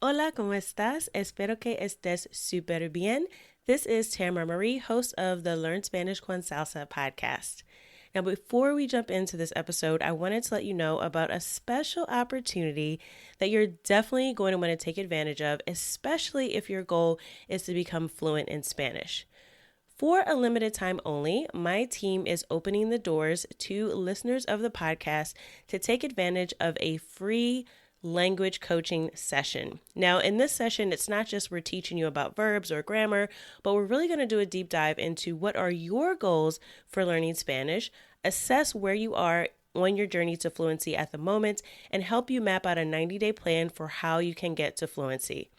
Hola, ¿cómo estás? Espero que estés súper bien. This is Tamara Marie, host of the Learn Spanish con Salsa podcast. Now, before we jump into this episode, I wanted to let you know about a special opportunity that you're definitely going to want to take advantage of, especially if your goal is to become fluent in Spanish. For a limited time only, my team is opening the doors to listeners of the podcast to take advantage of a free language coaching session. Now, in this session, it's not just we're teaching you about verbs or grammar, but we're really going to do a deep dive into what are your goals for learning Spanish, assess where you are on your journey to fluency at the moment, and help you map out a 90-day plan for how you can get to fluency.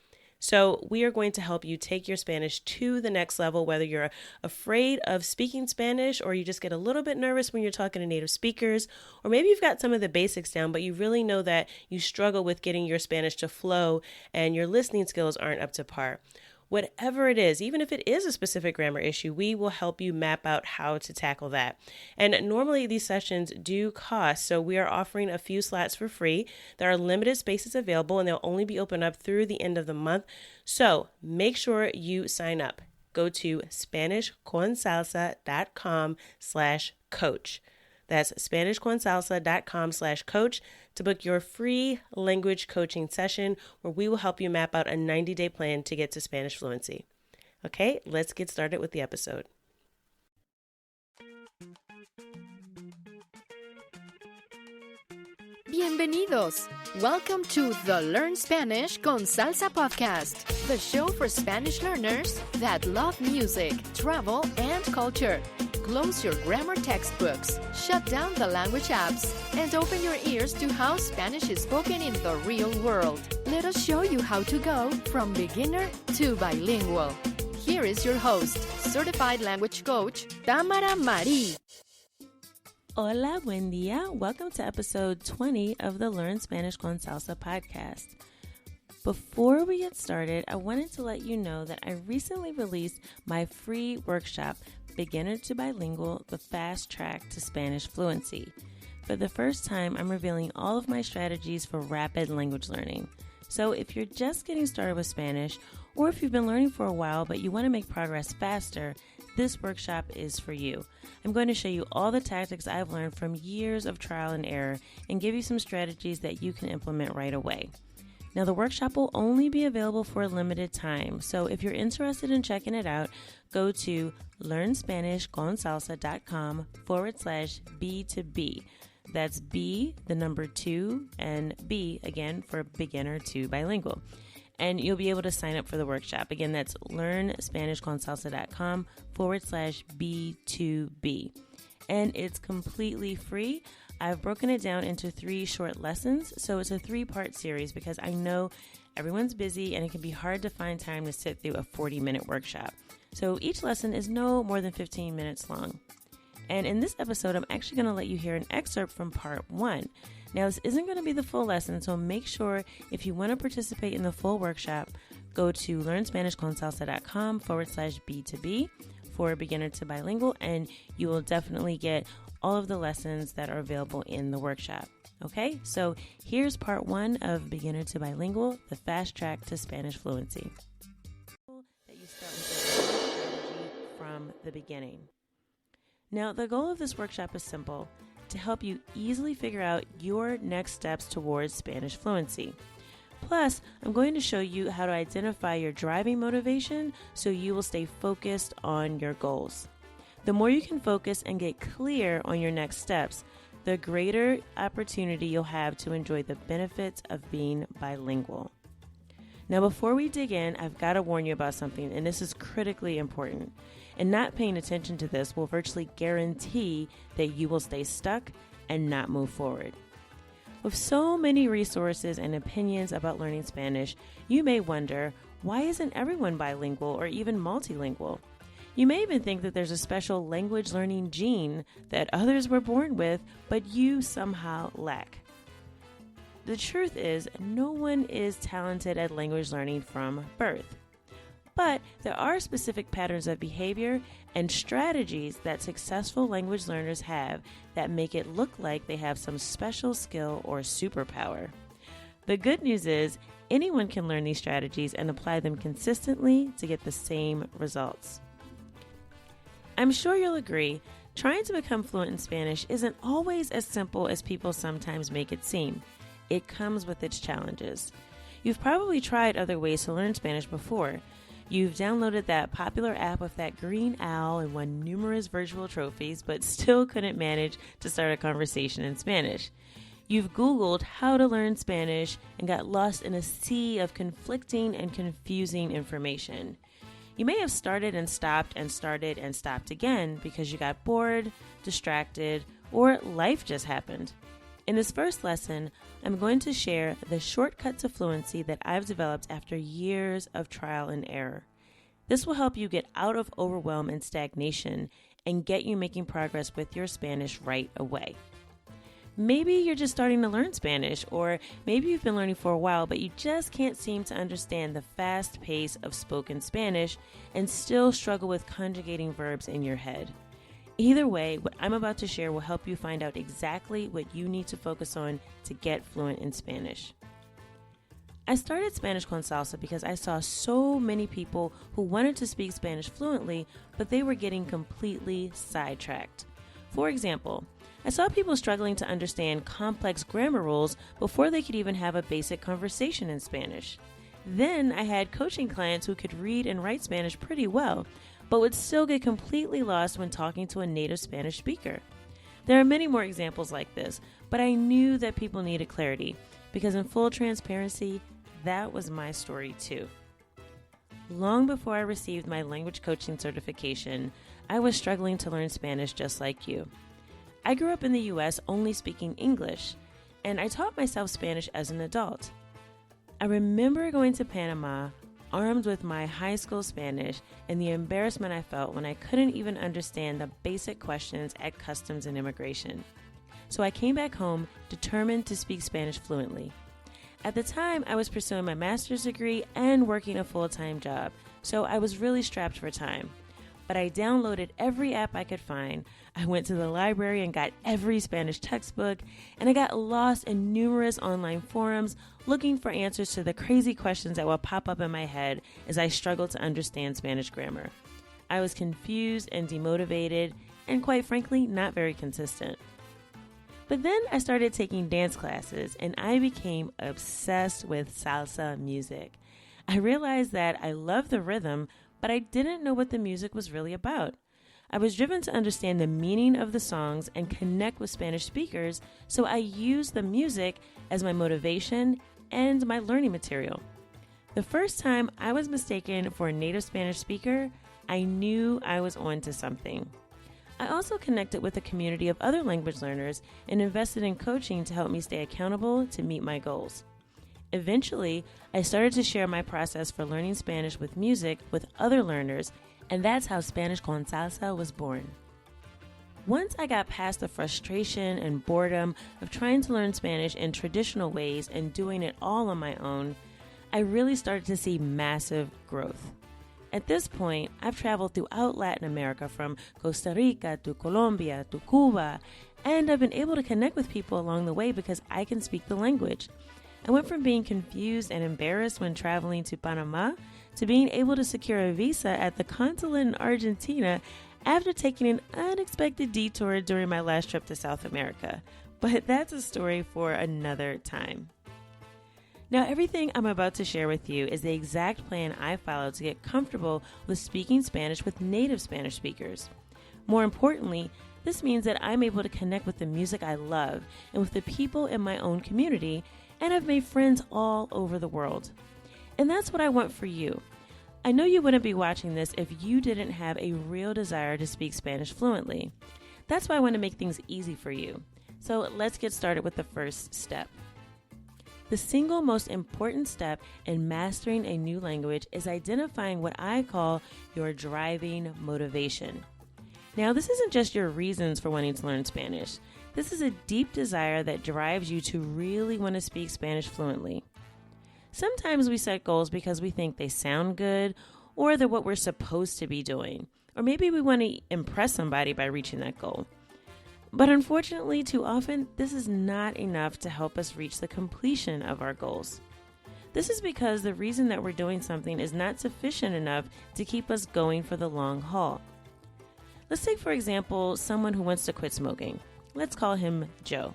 So we are going to help you take your Spanish to the next level, whether you're afraid of speaking Spanish or you just get a little bit nervous when you're talking to native speakers, or maybe you've got some of the basics down, but you really know that you struggle with getting your Spanish to flow and your listening skills aren't up to par. Whatever it is, even if it is a specific grammar issue, we will help you map out how to tackle that. And normally these sessions do cost, so we are offering a few slots for free. There are limited spaces available and they'll only be open up through the end of the month. So make sure you sign up. Go to SpanishConSalsa.com/coach. That's SpanishConSalsa.com/coach to book your free language coaching session where we will help you map out a 90-day plan to get to Spanish fluency. Okay, let's get started with the episode. Bienvenidos! Welcome to the Learn Spanish con Salsa podcast, the show for Spanish learners that love music, travel, and culture. Close your grammar textbooks, shut down the language apps, and open your ears to how Spanish is spoken in the real world. Let us show you how to go from beginner to bilingual. Here is your host, certified language coach, Tamara Marie. Hola, buen día. Welcome to episode 20 of the Learn Spanish con Salsa podcast. Before we get started, I wanted to let you know that I recently released my free workshop, Beginner to Bilingual, the Fast Track to Spanish Fluency. For the first time, I'm revealing all of my strategies for rapid language learning. So if you're just getting started with Spanish, or if you've been learning for a while but you want to make progress faster, this workshop is for you. I'm going to show you all the tactics I've learned from years of trial and error and give you some strategies that you can implement right away. Now, the workshop will only be available for a limited time, so if you're interested in checking it out, go to learnspanishconsalsa.com/B2B. That's B, the number 2, and B, again, for beginner to bilingual. And you'll be able to sign up for the workshop. Again, that's learnspanishconsalsa.com/B2B. And it's completely free. I've broken it down into 3 short lessons, so it's a 3-part series because I know everyone's busy and it can be hard to find time to sit through a 40-minute workshop. So each lesson is no more than 15 minutes long. And in this episode, I'm actually going to let you hear an excerpt from part 1. Now, this isn't going to be the full lesson, so make sure if you want to participate in the full workshop, go to learnspanishconsalsa.com/B2B for beginner to bilingual, and you will definitely get all of the lessons that are available in the workshop. Okay, so here's part 1 of Beginner to Bilingual, the Fast Track to Spanish Fluency. That you start with a strategy from the beginning. Now, the goal of this workshop is simple: to help you easily figure out your next steps towards Spanish fluency. Plus, I'm going to show you how to identify your driving motivation so you will stay focused on your goals. The more you can focus and get clear on your next steps, the greater opportunity you'll have to enjoy the benefits of being bilingual. Now, before we dig in, I've got to warn you about something, and this is critically important. And not paying attention to this will virtually guarantee that you will stay stuck and not move forward. With so many resources and opinions about learning Spanish, you may wonder, why isn't everyone bilingual or even multilingual? You may even think that there's a special language learning gene that others were born with, but you somehow lack. The truth is, no one is talented at language learning from birth. But there are specific patterns of behavior and strategies that successful language learners have that make it look like they have some special skill or superpower. The good news is, anyone can learn these strategies and apply them consistently to get the same results. I'm sure you'll agree, trying to become fluent in Spanish isn't always as simple as people sometimes make it seem. It comes with its challenges. You've probably tried other ways to learn Spanish before. You've downloaded that popular app with that green owl and won numerous virtual trophies, but still couldn't manage to start a conversation in Spanish. You've Googled how to learn Spanish and got lost in a sea of conflicting and confusing information. You may have started and stopped and started and stopped again because you got bored, distracted, or life just happened. In this first lesson, I'm going to share the shortcut to fluency that I've developed after years of trial and error. This will help you get out of overwhelm and stagnation and get you making progress with your Spanish right away. Maybe you're just starting to learn Spanish, or maybe you've been learning for a while, but you just can't seem to understand the fast pace of spoken Spanish and still struggle with conjugating verbs in your head. Either way, what I'm about to share will help you find out exactly what you need to focus on to get fluent in Spanish. I started Spanish con Salsa because I saw so many people who wanted to speak Spanish fluently, but they were getting completely sidetracked. For example, I saw people struggling to understand complex grammar rules before they could even have a basic conversation in Spanish. Then I had coaching clients who could read and write Spanish pretty well, but would still get completely lost when talking to a native Spanish speaker. There are many more examples like this, but I knew that people needed clarity because in full transparency, that was my story too. Long before I received my language coaching certification, I was struggling to learn Spanish just like you. I grew up in the U.S. only speaking English, and I taught myself Spanish as an adult. I remember going to Panama armed with my high school Spanish and the embarrassment I felt when I couldn't even understand the basic questions at customs and immigration. So I came back home determined to speak Spanish fluently. At the time, I was pursuing my master's degree and working a full-time job, so I was really strapped for time. But I downloaded every app I could find. I went to the library and got every Spanish textbook, and I got lost in numerous online forums looking for answers to the crazy questions that would pop up in my head as I struggled to understand Spanish grammar. I was confused and demotivated, and quite frankly, not very consistent. But then I started taking dance classes, and I became obsessed with salsa music. I realized that I loved the rhythm, but I didn't know what the music was really about. I was driven to understand the meaning of the songs and connect with Spanish speakers, so I used the music as my motivation and my learning material. The first time I was mistaken for a native Spanish speaker, I knew I was onto something. I also connected with a community of other language learners and invested in coaching to help me stay accountable to meet my goals. Eventually, I started to share my process for learning Spanish with music with other learners, and that's how Spanish con Salsa was born. Once I got past the frustration and boredom of trying to learn Spanish in traditional ways and doing it all on my own, I really started to see massive growth. At this point, I've traveled throughout Latin America from Costa Rica to Colombia to Cuba, and I've been able to connect with people along the way because I can speak the language. I went from being confused and embarrassed when traveling to Panama to being able to secure a visa at the consulate in Argentina after taking an unexpected detour during my last trip to South America. But that's a story for another time. Now, everything I'm about to share with you is the exact plan I followed to get comfortable with speaking Spanish with native Spanish speakers. More importantly, this means that I'm able to connect with the music I love and with the people in my own community, and I've made friends all over the world. And that's what I want for you. I know you wouldn't be watching this if you didn't have a real desire to speak Spanish fluently. That's why I want to make things easy for you. So let's get started with the first step. The single most important step in mastering a new language is identifying what I call your driving motivation. Now, this isn't just your reasons for wanting to learn Spanish. This is a deep desire that drives you to really want to speak Spanish fluently. Sometimes we set goals because we think they sound good or they're what we're supposed to be doing. Or maybe we want to impress somebody by reaching that goal. But unfortunately, too often, this is not enough to help us reach the completion of our goals. This is because the reason that we're doing something is not sufficient enough to keep us going for the long haul. Let's take, for example, someone who wants to quit smoking. Let's call him Joe.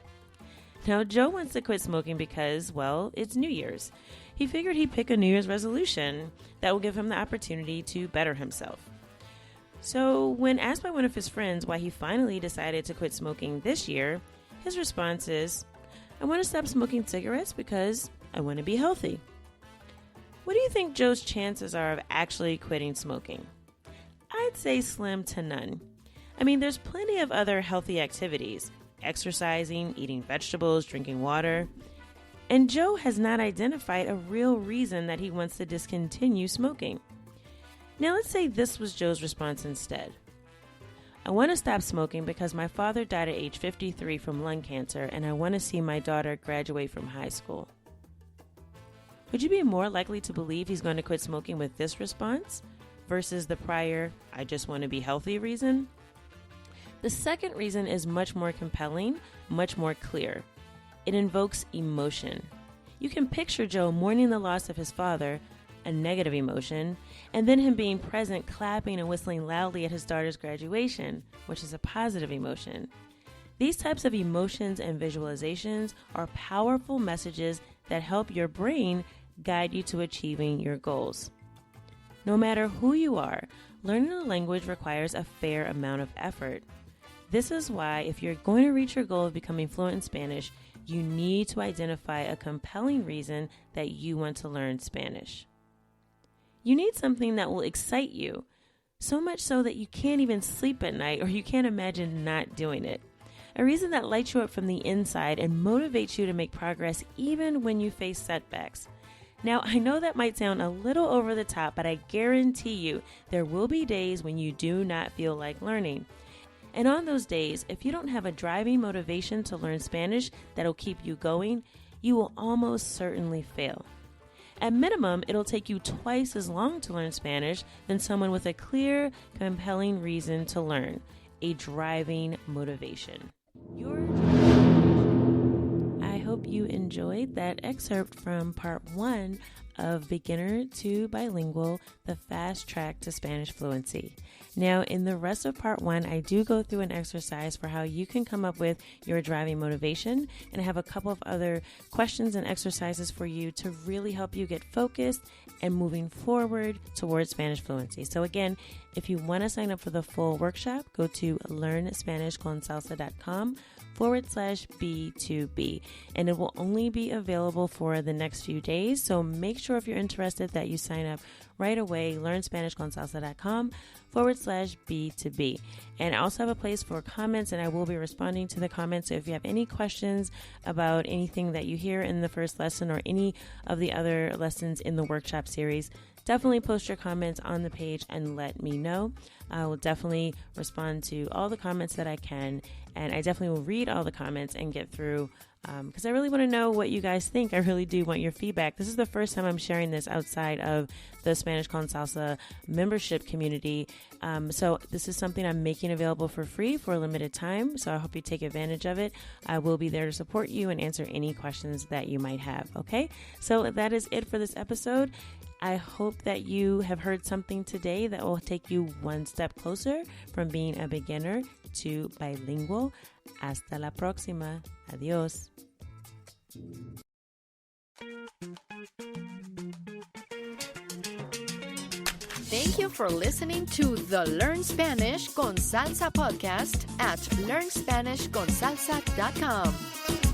Now, Joe wants to quit smoking because, well, it's New Year's. He figured he'd pick a New Year's resolution that will give him the opportunity to better himself. So, when asked by one of his friends why he finally decided to quit smoking this year, his response is, "I want to stop smoking cigarettes because I want to be healthy." What do you think Joe's chances are of actually quitting smoking? I'd say slim to none. I mean, there's plenty of other healthy activities: exercising, eating vegetables, drinking water. And Joe has not identified a real reason that he wants to discontinue smoking. Now let's say this was Joe's response instead. "I want to stop smoking because my father died at age 53 from lung cancer, and I want to see my daughter graduate from high school." Would you be more likely to believe he's going to quit smoking with this response versus the prior, "I just want to be healthy" reason? The second reason is much more compelling, much more clear. It invokes emotion. You can picture Joe mourning the loss of his father, a negative emotion, and then him being present, clapping and whistling loudly at his daughter's graduation, which is a positive emotion. These types of emotions and visualizations are powerful messages that help your brain guide you to achieving your goals. No matter who you are, learning a language requires a fair amount of effort. This is why, if you're going to reach your goal of becoming fluent in Spanish, you need to identify a compelling reason that you want to learn Spanish. You need something that will excite you, so much so that you can't even sleep at night or you can't imagine not doing it. A reason that lights you up from the inside and motivates you to make progress even when you face setbacks. Now, I know that might sound a little over the top, but I guarantee you there will be days when you do not feel like learning. And on those days, if you don't have a driving motivation to learn Spanish that'll keep you going, you will almost certainly fail. At minimum, it'll take you twice as long to learn Spanish than someone with a clear, compelling reason to learn, a driving motivation. I hope you enjoyed that excerpt from part 1 of Beginner to Bilingual, the fast track to Spanish fluency. Now, in the rest of part 1, I do go through an exercise for how you can come up with your driving motivation, and I have a couple of other questions and exercises for you to really help you get focused and moving forward towards Spanish fluency. So again, if you want to sign up for the full workshop, go to learnspanishconsalsa.com/B2B, and it will only be available for the next few days. So make sure if you're interested that you sign up right away, learnspanishconsalsa.com/B2B. And I also have a place for comments, and I will be responding to the comments. So if you have any questions about anything that you hear in the first lesson or any of the other lessons in the workshop series, definitely post your comments on the page and let me know. I will definitely respond to all the comments that I can, and I definitely will read all the comments and get through because I really want to know what you guys think. I really do want your feedback. This is the first time I'm sharing this outside of the Spanish con Salsa membership community. So this is something I'm making available for free for a limited time. So I hope you take advantage of it. I will be there to support you and answer any questions that you might have. Okay, so that is it for this episode. I hope that you have heard something today that will take you one step closer from being a beginner to bilingual. Hasta la próxima. Adiós. Thank you for listening to the Learn Spanish con Salsa podcast at learnspanishconsalsa.com.